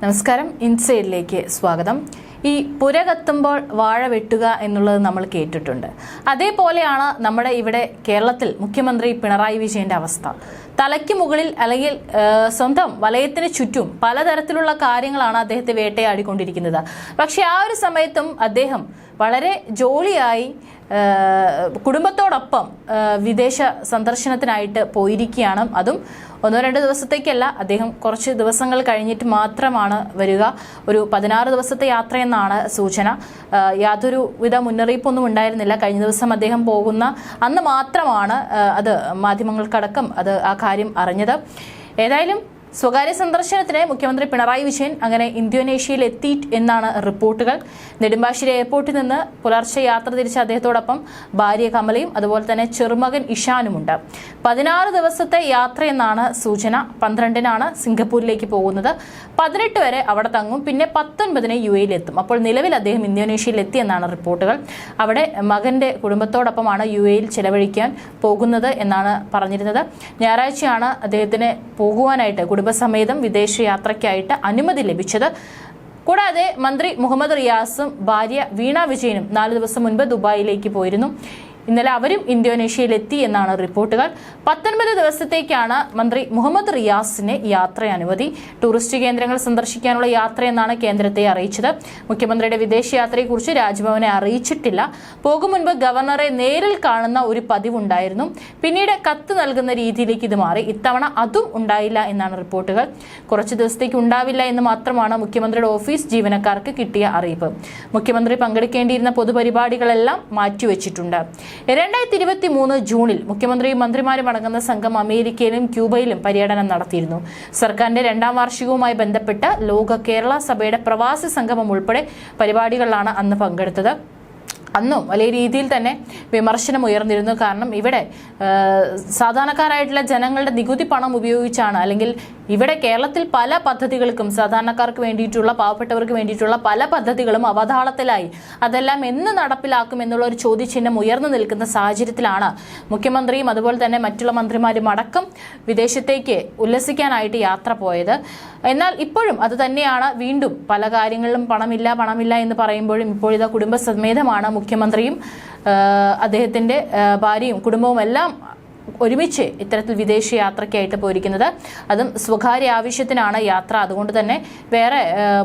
നമസ്കാരം, ഇൻസൈഡിലേക്ക് സ്വാഗതം. ഈ പുര കത്തുമ്പോൾ വാഴ വെട്ടുക എന്നുള്ളത് നമ്മൾ കേട്ടിട്ടുണ്ട്. അതേപോലെയാണ് നമ്മുടെ ഇവിടെ കേരളത്തിൽ മുഖ്യമന്ത്രി പിണറായി വിജയന്റെ അവസ്ഥ. തലയ്ക്ക് മുകളിൽ അല്ലെങ്കിൽ സ്വന്തം വലയത്തിന് ചുറ്റും പലതരത്തിലുള്ള കാര്യങ്ങളാണ് അദ്ദേഹത്തെ വേട്ടയാടിക്കൊണ്ടിരിക്കുന്നത്. പക്ഷെ ആ ഒരു സമയത്തും അദ്ദേഹം വളരെ ജോളിയായി കുടുംബത്തോടൊപ്പം വിദേശ സന്ദർശനത്തിനായിട്ട് പോയിരിക്കുകയാണ്. അതും 1-2 ദിവസത്തേക്കല്ല, അദ്ദേഹം കുറച്ച് ദിവസങ്ങൾ കഴിഞ്ഞിട്ട് മാത്രമാണ് വരിക. ഒരു 16 ദിവസത്തെ യാത്രയെന്നാണ് സൂചന. യാതൊരു വിധ മുന്നറിയിപ്പൊന്നും ഉണ്ടായിരുന്നില്ല. കഴിഞ്ഞ ദിവസം അദ്ദേഹം പോകുന്ന അന്ന് മാത്രമാണ് അത് മാധ്യമങ്ങൾക്കടക്കം ആ കാര്യം അറിഞ്ഞത്. ഏതായാലും സ്വകാര്യ സന്ദർശനത്തിന് മുഖ്യമന്ത്രി പിണറായി വിജയൻ അങ്ങനെ ഇന്തോനേഷ്യയിൽ എത്തി എന്നാണ് റിപ്പോർട്ടുകൾ. നെടുമ്പാശ്ശേരി എയർപോർട്ടിൽ നിന്ന് പുലർച്ചെ യാത്ര തിരിച്ച അദ്ദേഹത്തോടൊപ്പം ഭാര്യ കമലയും അതുപോലെ തന്നെ ചെറുമകൻ ഇഷാനുമുണ്ട്. 16 ദിവസത്തെ യാത്രയെന്നാണ് സൂചന. 12-നാണ് സിംഗപ്പൂരിലേക്ക് പോകുന്നത്. 18 വരെ അവിടെ തങ്ങും. പിന്നെ 19-ന് UAE-യിലെത്തും. അപ്പോൾ നിലവിൽ അദ്ദേഹം ഇന്തോനേഷ്യയിൽ എത്തി എന്നാണ് റിപ്പോർട്ടുകൾ. അവിടെ മകന്റെ കുടുംബത്തോടൊപ്പമാണ് UAE-യിൽ ചെലവഴിക്കാൻ പോകുന്നത് എന്നാണ് പറഞ്ഞിരുന്നത്. ഞായറാഴ്ചയാണ് അദ്ദേഹത്തിന് പോകുവാനായിട്ട് കുടുംബസമേതം വിദേശയാത്രയ്ക്കായിട്ട് അനുമതി ലഭിച്ചത്. കൂടാതെ മന്ത്രി മുഹമ്മദ് റിയാസും ഭാര്യ വീണ വിജയനും 4 ദിവസം മുൻപ് ദുബായിലേക്ക് പോയിരുന്നു. ഇന്നലെ അവരും ഇന്തോനേഷ്യയിലെത്തി എന്നാണ് റിപ്പോർട്ടുകൾ. 19 ദിവസത്തേക്കാണ് മന്ത്രി മുഹമ്മദ് റിയാസിന് യാത്ര അനുമതി. ടൂറിസ്റ്റ് കേന്ദ്രങ്ങൾ സന്ദർശിക്കാനുള്ള യാത്രയെന്നാണ് കേന്ദ്രത്തെ അറിയിച്ചത്. മുഖ്യമന്ത്രിയുടെ വിദേശയാത്രയെക്കുറിച്ച് രാജ്ഭവനെ അറിയിച്ചിട്ടില്ല. പോകും മുൻപ് ഗവർണറെ നേരിൽ കാണുന്ന ഒരു പതിവുണ്ടായിരുന്നു. പിന്നീട് കത്ത് നൽകുന്ന രീതിയിലേക്ക് ഇത് മാറി. ഇത്തവണ അതും ഉണ്ടായില്ല എന്നാണ് റിപ്പോർട്ടുകൾ. കുറച്ച് ദിവസത്തേക്ക് ഉണ്ടാവില്ല എന്ന് മാത്രമാണ് മുഖ്യമന്ത്രിയുടെ ഓഫീസ് ജീവനക്കാർക്ക് കിട്ടിയ അറിയിപ്പ്. മുഖ്യമന്ത്രി പങ്കെടുക്കേണ്ടിയിരുന്ന പൊതുപരിപാടികളെല്ലാം മാറ്റിവെച്ചിട്ടുണ്ട്. 2023 ജൂണിൽ മുഖ്യമന്ത്രിയും മന്ത്രിമാരും അടങ്ങുന്ന സംഘം അമേരിക്കയിലും ക്യൂബയിലും പര്യടനം നടത്തിയിരുന്നു. സർക്കാരിന്റെ 2ാം വാർഷികവുമായി ബന്ധപ്പെട്ട ലോക കേരള സഭയുടെ പ്രവാസി സംഗമം ഉൾപ്പെടെ പരിപാടികളിലാണ് അന്ന് പങ്കെടുത്തത്. അന്നും വലിയ രീതിയിൽ തന്നെ വിമർശനം ഉയർന്നിരുന്നു. കാരണം ഇവിടെ സാധാരണക്കാരായിട്ടുള്ള ജനങ്ങളുടെ നികുതി പണം ഉപയോഗിച്ചാണ്, അല്ലെങ്കിൽ ഇവിടെ കേരളത്തിൽ പല പദ്ധതികൾക്കും സാധാരണക്കാർക്ക് വേണ്ടിയിട്ടുള്ള, പാവപ്പെട്ടവർക്ക് വേണ്ടിയിട്ടുള്ള പല പദ്ധതികളും അവതാളത്തിലായി. അതെല്ലാം എന്ന് നടപ്പിലാക്കും എന്നുള്ള ഒരു ചോദ്യചിഹ്നം ഉയർന്നു നിൽക്കുന്ന സാഹചര്യത്തിലാണ് മുഖ്യമന്ത്രിയും അതുപോലെ തന്നെ മറ്റുള്ള മന്ത്രിമാരും അടക്കം വിദേശത്തേക്ക് ഉല്ലസിക്കാനായിട്ട് യാത്ര പോയത്. എന്നാൽ ഇപ്പോഴും അത് തന്നെയാണ്. വീണ്ടും പല കാര്യങ്ങളിലും പണമില്ല എന്ന് പറയുമ്പോഴും ഇപ്പോഴിതാ കുടുംബസമേതമാണ് മുഖ്യമന്ത്രിയും അദ്ദേഹത്തിന്റെ ഭാര്യയും കുടുംബവും എല്ലാം ഒരുമിച്ച് ഇത്തരത്തിൽ വിദേശ യാത്രയ്ക്കായിട്ട് പോയിരിക്കുന്നത്. അതും സ്വകാര്യ ആവശ്യത്തിനാണ് യാത്ര. അതുകൊണ്ട് തന്നെ വേറെ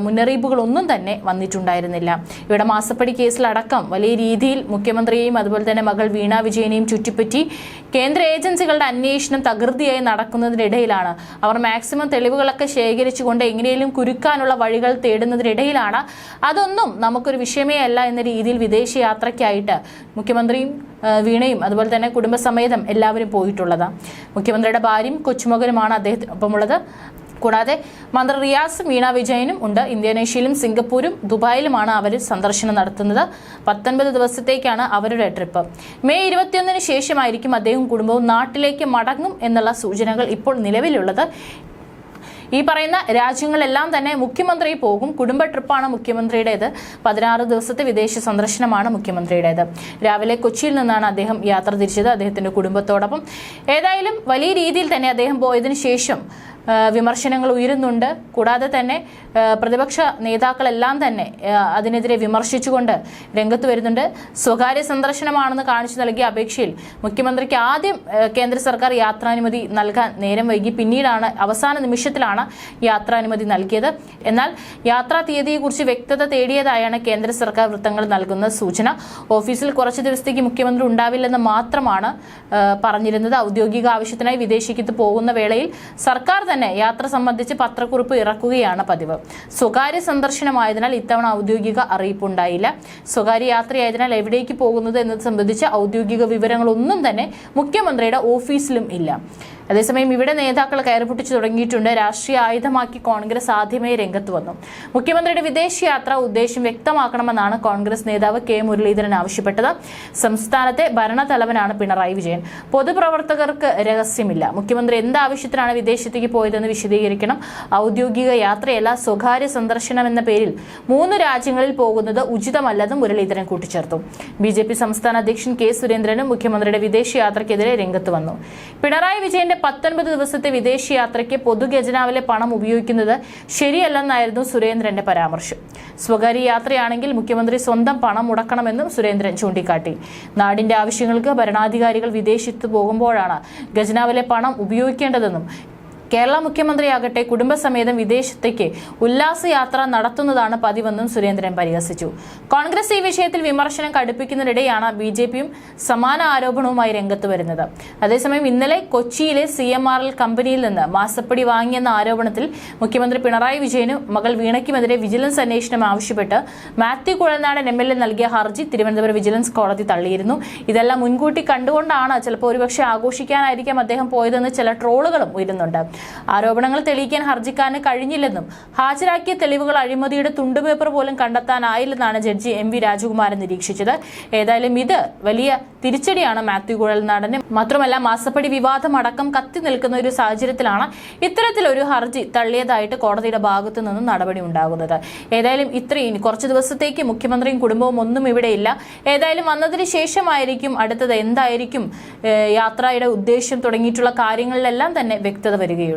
മുന്നറിയിപ്പുകളൊന്നും തന്നെ വന്നിട്ടുണ്ടായിരുന്നില്ല. ഇവിടെ മാസപ്പടി കേസിലടക്കം വലിയ രീതിയിൽ മുഖ്യമന്ത്രിയെയും അതുപോലെ തന്നെ മകൾ വീണ വിജയനെയും ചുറ്റിപ്പറ്റി കേന്ദ്ര ഏജൻസികളുടെ അന്വേഷണം തകൃതിയായി നടക്കുന്നതിനിടയിലാണ്, അവർ മാക്സിമം തെളിവുകളൊക്കെ ശേഖരിച്ചുകൊണ്ട് എങ്ങനെയും കുരുക്കാനുള്ള വഴികൾ തേടുന്നതിനിടയിലാണ് അതൊന്നും നമുക്കൊരു വിഷയമേ അല്ല എന്ന രീതിയിൽ വിദേശ യാത്രയ്ക്കായിട്ട് മുഖ്യമന്ത്രിയും വീണയും അതുപോലെ തന്നെ കുടുംബസമേതം എല്ലാവരും പോയിട്ടുള്ളതാണ്. മുഖ്യമന്ത്രിയുടെ ഭാര്യയും കൊച്ചുമകനുമാണ് അദ്ദേഹത്തിനൊപ്പമുള്ളത്. കൂടാതെ മന്ത്രി റിയാസും വീണ വിജയനും ഉണ്ട്. ഇന്തോനേഷ്യയിലും സിംഗപ്പൂരും ദുബായിലുമാണ് അവർ സന്ദർശനം നടത്തുന്നത്. 19 ദിവസത്തേക്കാണ് അവരുടെ ട്രിപ്പ്. മെയ് 21-ന് ശേഷമായിരിക്കും അദ്ദേഹവും കുടുംബവും നാട്ടിലേക്ക് മടങ്ങും എന്നുള്ള സൂചനകൾ ഇപ്പോൾ നിലവിലുള്ളത്. ഈ പറയുന്ന രാജ്യങ്ങളെല്ലാം തന്നെ മുഖ്യമന്ത്രി പോകും. കുടുംബ ട്രിപ്പാണ് മുഖ്യമന്ത്രിയുടേത്. 16 ദിവസത്തെ വിദേശ സന്ദർശനമാണ് മുഖ്യമന്ത്രിയുടേത്. രാവിലെ കൊച്ചിയിൽ നിന്നാണ് അദ്ദേഹം യാത്ര തിരിച്ചത് അദ്ദേഹത്തിന്റെ കുടുംബത്തോടൊപ്പം. ഏതായാലും വലിയ രീതിയിൽ തന്നെ അദ്ദേഹം പോയതിനു ശേഷം വിമർശനങ്ങൾ ഉയരുന്നുണ്ട്. കൂടാതെ തന്നെ പ്രതിപക്ഷ നേതാക്കളെല്ലാം തന്നെ അതിനെതിരെ വിമർശിച്ചുകൊണ്ട് രംഗത്ത് വരുന്നുണ്ട്. സ്വകാര്യ സന്ദർശനമാണെന്ന് കാണിച്ചു നൽകിയ അപേക്ഷയിൽ മുഖ്യമന്ത്രിക്ക് ആദ്യം കേന്ദ്ര സർക്കാർ യാത്രാനുമതി നൽകാൻ നേരം വൈകി. പിന്നീടാണ് അവസാന നിമിഷത്തിലാണ് യാത്രാനുമതി നൽകിയത്. എന്നാൽ യാത്രാ തീയതിയെക്കുറിച്ച് വ്യക്തത തേടിയതായാണ് കേന്ദ്ര സർക്കാർ വൃത്തങ്ങൾ നൽകുന്ന സൂചന. ഓഫീസിൽ കുറച്ച് ദിവസത്തേക്ക് മുഖ്യമന്ത്രി ഉണ്ടാവില്ലെന്ന് മാത്രമാണ് പറഞ്ഞിരുന്നത്. ഔദ്യോഗിക ആവശ്യത്തിനായി വിദേശത്തേക്ക് പോകുന്ന വേളയിൽ സർക്കാർ തന്നെ യാത്ര സംബന്ധിച്ച് പത്രക്കുറിപ്പ് ഇറക്കുകയാണ് പതിവ്. സ്വകാര്യ സന്ദർശനമായതിനാൽ ഇത്തവണ ഔദ്യോഗിക അറിയിപ്പുണ്ടായില്ല. സ്വകാര്യ യാത്രയായതിനാൽ എവിടേക്ക് പോകുന്നത് എന്നത് സംബന്ധിച്ച ഔദ്യോഗിക വിവരങ്ങളൊന്നും തന്നെ മുഖ്യമന്ത്രിയുടെ ഓഫീസിലും ഇല്ല. അതേസമയം ഇവിടെ നേതാക്കൾ കയറിപ്പൊട്ടിച്ചു തുടങ്ങിയിട്ടുണ്ട്. രാഷ്ട്രീയ ആയുധമാക്കി കോൺഗ്രസ് ആദ്യമേ രംഗത്ത് വന്നു. മുഖ്യമന്ത്രിയുടെ വിദേശയാത്ര ഉദ്ദേശം വ്യക്തമാക്കണമെന്നാണ് കോൺഗ്രസ് നേതാവ് കെ മുരളീധരൻ ആവശ്യപ്പെട്ടത്. സംസ്ഥാനത്തെ ഭരണതലവനാണ് പിണറായി വിജയൻ. പൊതുപ്രവർത്തകർക്ക് രഹസ്യമില്ല. മുഖ്യമന്ത്രി എന്താവശ്യത്തിനാണ് വിദേശത്തേക്ക് പോയതെന്ന് വിശദീകരിക്കണം. ഔദ്യോഗിക യാത്രയല്ല, സ്വകാര്യ സന്ദർശനം എന്ന പേരിൽ 3 രാജ്യങ്ങളിൽ പോകുന്നത് ഉചിതമല്ലെന്നും മുരളീധരൻ കൂട്ടിച്ചേർത്തു. BJP സംസ്ഥാന അധ്യക്ഷൻ കെ സുരേന്ദ്രനും മുഖ്യമന്ത്രിയുടെ വിദേശയാത്രയ്ക്കെതിരെ രംഗത്ത് വന്നു. പിണറായി വിജയന്റെ 19 ദിവസത്തെ വിദേശയാത്രയ്ക്ക് പൊതുഖജനാവിലെ പണം ഉപയോഗിക്കുന്നത് ശരിയല്ലെന്നായിരുന്നു സുരേന്ദ്രന്റെ പരാമർശം. സ്വകാര്യ യാത്രയാണെങ്കിൽ മുഖ്യമന്ത്രി സ്വന്തം പണം മുടക്കണമെന്നും സുരേന്ദ്രൻ ചൂണ്ടിക്കാട്ടി. നാടിന്റെ ആവശ്യങ്ങൾക്ക് ഭരണാധികാരികൾ വിദേശത്ത് പോകുമ്പോഴാണ് ഖജനാവിലെ പണം ഉപയോഗിക്കേണ്ടതെന്നും കേരള മുഖ്യമന്ത്രിയാകട്ടെ കുടുംബസമേതം വിദേശത്തേക്ക് ഉല്ലാസയാത്ര നടത്തുന്നതാണ് പതിവെന്നും സുരേന്ദ്രൻ പരിഹസിച്ചു. കോൺഗ്രസ് ഈ വിഷയത്തിൽ വിമർശനം കടുപ്പിക്കുന്നതിനിടെയാണ് BJPയും സമാന ആരോപണവുമായി രംഗത്ത് വരുന്നത്. അതേസമയം ഇന്നലെ കൊച്ചിയിലെ CMRL കമ്പനിയിൽ നിന്ന് മാസപ്പടി വാങ്ങിയെന്ന ആരോപണത്തിൽ മുഖ്യമന്ത്രി പിണറായി വിജയനും മകൾ വീണയ്ക്കുമെതിരെ വിജിലൻസ് അന്വേഷണം ആവശ്യപ്പെട്ട് മാത്യു കുഴൽനാടൻ MLA നൽകിയ ഹർജി തിരുവനന്തപുരം വിജിലൻസ് കോടതി തള്ളിയിരുന്നു. ഇതെല്ലാം മുൻകൂട്ടി കണ്ടുകൊണ്ടാണ് ചിലപ്പോൾ ഒരുപക്ഷെ ആഘോഷിക്കാനായിരിക്കാം അദ്ദേഹം പോയതെന്ന് ചില ട്രോളുകളും ഉയരുന്നുണ്ട്. ആരോപണങ്ങൾ തെളിയിക്കാൻ ഹർജിക്കാരന് കഴിഞ്ഞില്ലെന്നും ഹാജരാക്കിയ തെളിവുകൾ അഴിമതിയുടെ തുണ്ടുപേപ്പർ പോലും കണ്ടെത്താനായില്ലെന്നാണ് ജഡ്ജി MV രാജകുമാരൻ നിരീക്ഷിച്ചത്. ഏതായാലും ഇത് വലിയ തിരിച്ചടിയാണ് മാത്യു കുഴൽനാടന്. മാത്രമല്ല മാസപ്പടി വിവാദം അടക്കം കത്തി നിൽക്കുന്ന ഒരു സാഹചര്യത്തിലാണ് ഇത്തരത്തിലൊരു ഹർജി തള്ളിയതായിട്ട് കോടതിയുടെ ഭാഗത്തു നിന്നും നടപടി ഉണ്ടാകുന്നത്. ഏതായാലും ഇത്രയും കുറച്ച് ദിവസത്തേക്ക് മുഖ്യമന്ത്രിയും കുടുംബവും ഒന്നും ഇവിടെയില്ല. ഏതായാലും വന്നതിന് ശേഷമായിരിക്കും അടുത്തത് എന്തായിരിക്കും യാത്രയുടെ ഉദ്ദേശം തുടങ്ങിയിട്ടുള്ള കാര്യങ്ങളിലെല്ലാം തന്നെ വ്യക്തത വരികയുള്ളൂ.